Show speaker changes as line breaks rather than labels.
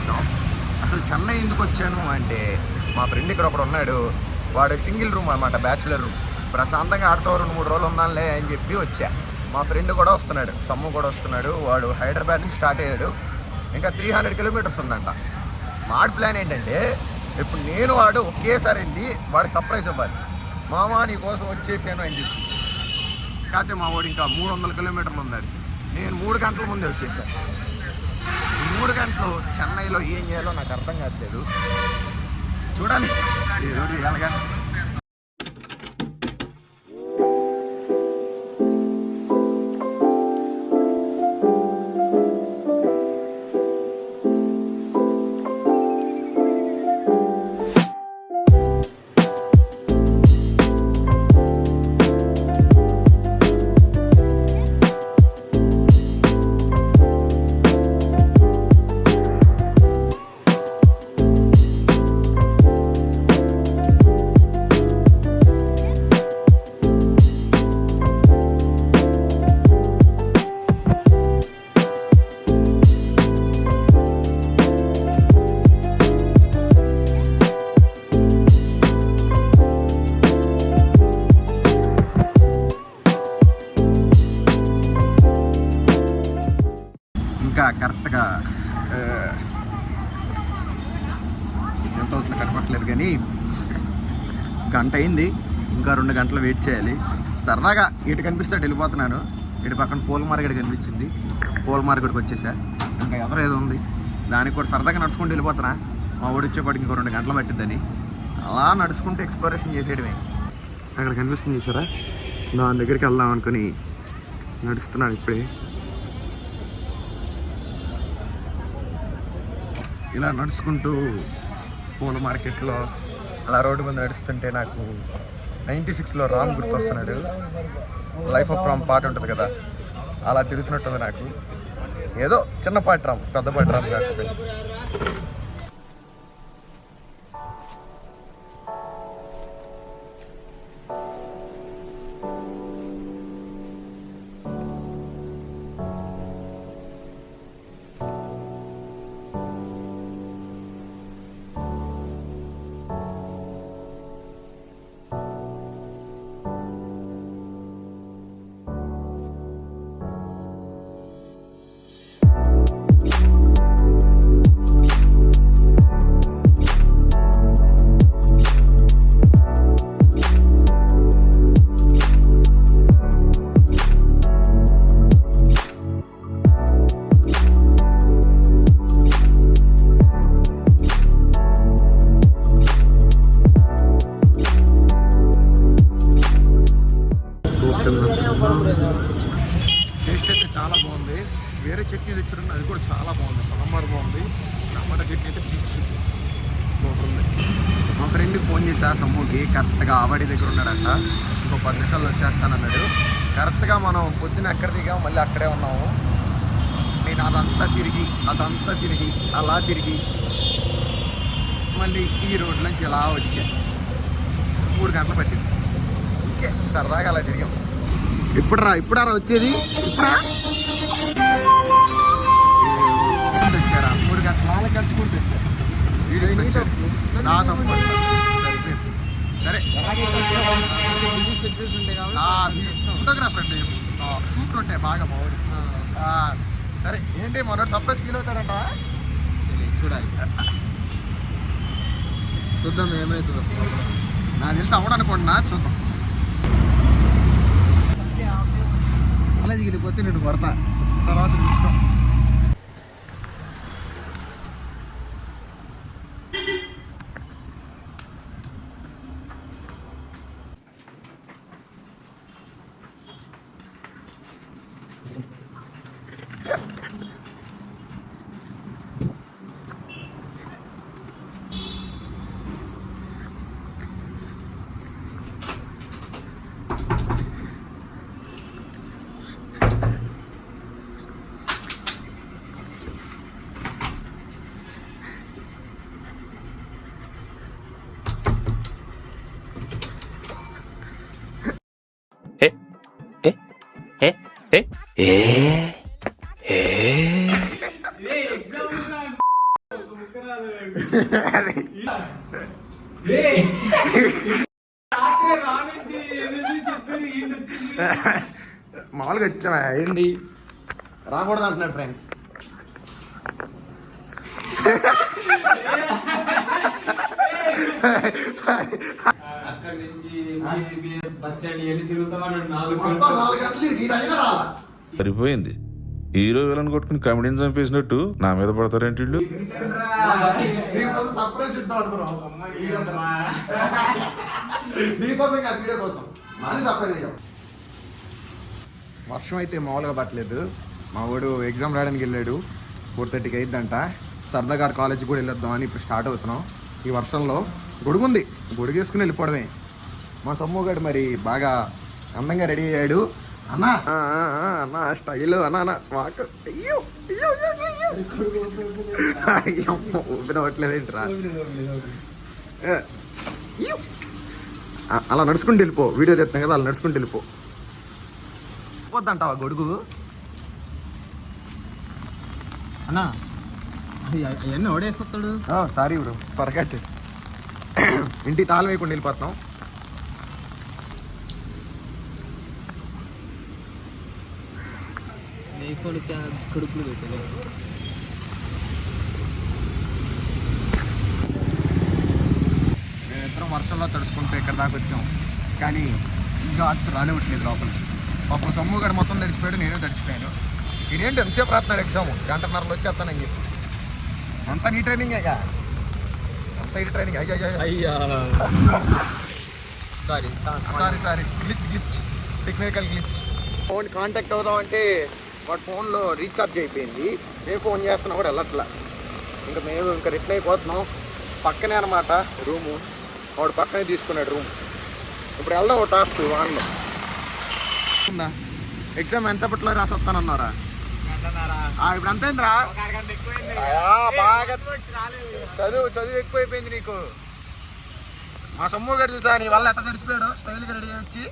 వచ్చేసాం. అసలు చెన్నై ఎందుకు వచ్చాను అంటే మా ఫ్రెండ్ ఇక్కడ ఒకడు ఉన్నాడు, వాడు సింగిల్ రూమ్ అనమాట, బ్యాచులర్ రూమ్. ప్రశాంతంగా ఆడుతూ 2-3 రోజులు ఉందాంలే అని చెప్పి వచ్చా. మా ఫ్రెండ్ కూడా వస్తున్నాడు, సమ్ము కూడా వస్తున్నాడు. వాడు హైదరాబాద్ నుంచి స్టార్ట్ అయ్యాడు, ఇంకా 300 కిలోమీటర్స్ ఉందంట. వాడి ప్లాన్ ఏంటంటే ఇప్పుడు నేను వాడు ఒకేసారి వెళ్ళి వాడికి సర్ప్రైజ్ ఇవ్వాలి. మామ నీ కోసం వచ్చేసాను అని చెప్పి. కాకపోతే మా వాడు ఇంకా 300 కిలోమీటర్లు ఉన్నాడు. నేను 3 గంటల ముందే వచ్చేసాను. 3 గంటలు చెన్నైలో ఏం చేయాలో నాకు అర్థం కావట్లేదు. చూడాలి ఏదో ఎలాగా. ఇంకా కరెక్ట్గా ఎంత అవుతుందో కనపట్లేదు కానీ గంట అయింది. ఇంకా 2 గంటలు వెయిట్ చేయాలి. సరదాగా ఇటు కనిపిస్తే వెళ్ళిపోతున్నాను. ఇటు పక్కన పూల మార్కెట్ కనిపించింది, పూల మార్కెట్కి వచ్చేసా. ఇంకా ఏదో ఉంది, దానికి కూడా సరదాగా నడుచుకుంటూ వెళ్ళిపోతున్నా. మా ఊడు వచ్చేపాటికి ఇంకో 2 గంటలు పట్టిద్దని అలా నడుచుకుంటూ ఎక్స్ప్లోరేషన్ చేసేయడమే. అక్కడ కనిపిస్తుంది చూసారా, దాని దగ్గరికి వెళ్దాం అనుకుని నడుస్తున్నాను ఇప్పుడే. ఇలా నడుచుకుంటూ పూల మార్కెట్లో అలా రోడ్డు మీద నడుస్తుంటే నాకు 96లో రామ్ గుర్తొస్తున్నాడు. లైఫ్ ఆఫ్ రామ్ పాట ఉంటుంది కదా, అలా తిరుగుతున్నట్టుంది నాకు. ఏదో చిన్నపాటి రామ్, పెద్దపాటి రామ్ కాకపోతే. టేస్ట్ అయితే చాలా బాగుంది. వేరే చట్నీ తెచ్చారండి, అది కూడా చాలా బాగుంది. సాంబార్ బాగుంది, టమాటా చట్నీ అయితే పీక్స్ బాగుంది. మా ఫ్రెండ్కి ఫోన్ చేసా, సమ్ముకి. కరెక్ట్గా ఆవాడి దగ్గర ఉన్నాడంట, ఇంకో 10 నిమిషాలు వచ్చేస్తానన్నాడు. కరెక్ట్గా మనం పొద్దున్న ఎక్కడ దిగాము, మళ్ళీ అక్కడే ఉన్నాము. నేను అదంతా తిరిగి అలా తిరిగి మళ్ళీ ఈ రోడ్ల నుంచి ఇలా వచ్చా. 3 గంటలు పట్టింది. ఓకే, సరదాగా అలా తిరిగాం. ఇప్పుడా వచ్చేది? వచ్చారా 3 గంటల 4 గంటలు వచ్చారు. నా తప్పు సరే. ఫోటోగ్రాఫర్ అండి, షూట్లు ఉంటాయి బాగా బాగుంది. సరే ఏంటి మొన్న సర్ప్రైజ్ ఫీల్ అవుతాడంట, చూడాలి, చూద్దాం ఏమవుతుందో. నాకు తెలిసి అవ్వడనుకోండి, చూద్దాం. కాలేజీకి వెళ్ళిపోతే నేను కొడతా, తర్వాత చూస్తాం. మామూలుగా వచ్చావా ఏంటి రాకూడదు అంటున్నాడు ఫ్రెండ్స్.
అక్కడి నుంచి బస్ స్టాండ్ ఎన్ని తిరుగుతామన్నాడు 4
గంటలు
సరిపోయింది. హీరో విలన్ కొట్టుకుని కమెడీని చంపేసినట్టు నా మీద పడతారేంటి వీళ్ళు?
వర్షం అయితే మామూలుగా పట్టలేదు. మా వాడు ఎగ్జామ్ రాయడానికి వెళ్ళాడు. 4:30కి అయిద్దంట. సరదాగా కాలేజీకి కూడా వెళ్ళొద్దాం అని ఇప్పుడు స్టార్ట్ అవుతున్నాం. ఈ వర్షంలో గొడుగుంది, గొడుగు వేసుకుని వెళ్ళిపోవడమే. మా సమ్మోగాడు మరి బాగా అందంగా రెడీ అయ్యాడు. అన్నా అన్నా స్టైల్ అన్నా వాక్ అయ్యో అయ్యో అయ్యో ఊపిన అవ్వట్లేదేంట్రా. అలా నడుచుకుంటూ వెళ్ళిపో. వీడియో తెస్తాం కదా, అలా నడుచుకుంటూ వెళ్ళిపో. పోద్దంటావా గొడుగు?
అన్నా అవన్నీ ఓడేస్తాడు.
Sorry bro, పొరగట్టు. ఇంటికి తాళం వేయకుండా వెళ్ళిపోతున్నాం. మేమిద్దరం వర్షంలో తడుచుకుంటూ ఇక్కడ దాకా వచ్చాం, కానీ గాడ్స్ రానివ్వట్లేదు లోపలికి. పాపం సమ్ము గడ మొత్తం తడిచిపోయాడు, నేను తడిచిపోయాను. ఇదేంటి ఎంతసేపు రాస్తున్నాడు ఎగ్జామ్, 1:30లో వచ్చేస్తానని చెప్పి. అంతా నీ ట్రైనింగేగా, అంతా ఈ ట్రైనింగ్.
అయ్యా
sorry glitch technical glitch. Phone contact అవుదామంటే వాడు ఫోన్లో రీఛార్జ్ అయిపోయింది. మేము ఫోన్ చేస్తున్నా కూడా వెళ్ళట్లా. మేము ఇంకా రిటర్న్ అయిపోతున్నాం. పక్కనే అనమాట రూము, వాడు పక్కనే తీసుకున్నాడు రూమ్. ఇప్పుడు వెళ్దాం ఒక టాస్క్ వాన్లో. ఎగ్జామ్ ఎంతపట్లో రాసి వస్తానన్నారా? ఇప్పుడు అంతేంద్రా, బాగా చదువు ఎక్కువైపోయింది నీకు. మా సమ్ము గారు చూసా నీ వల్ల ఎట్లా తెలిసిపోయాడు, స్టైల్గా రెడీ వచ్చి.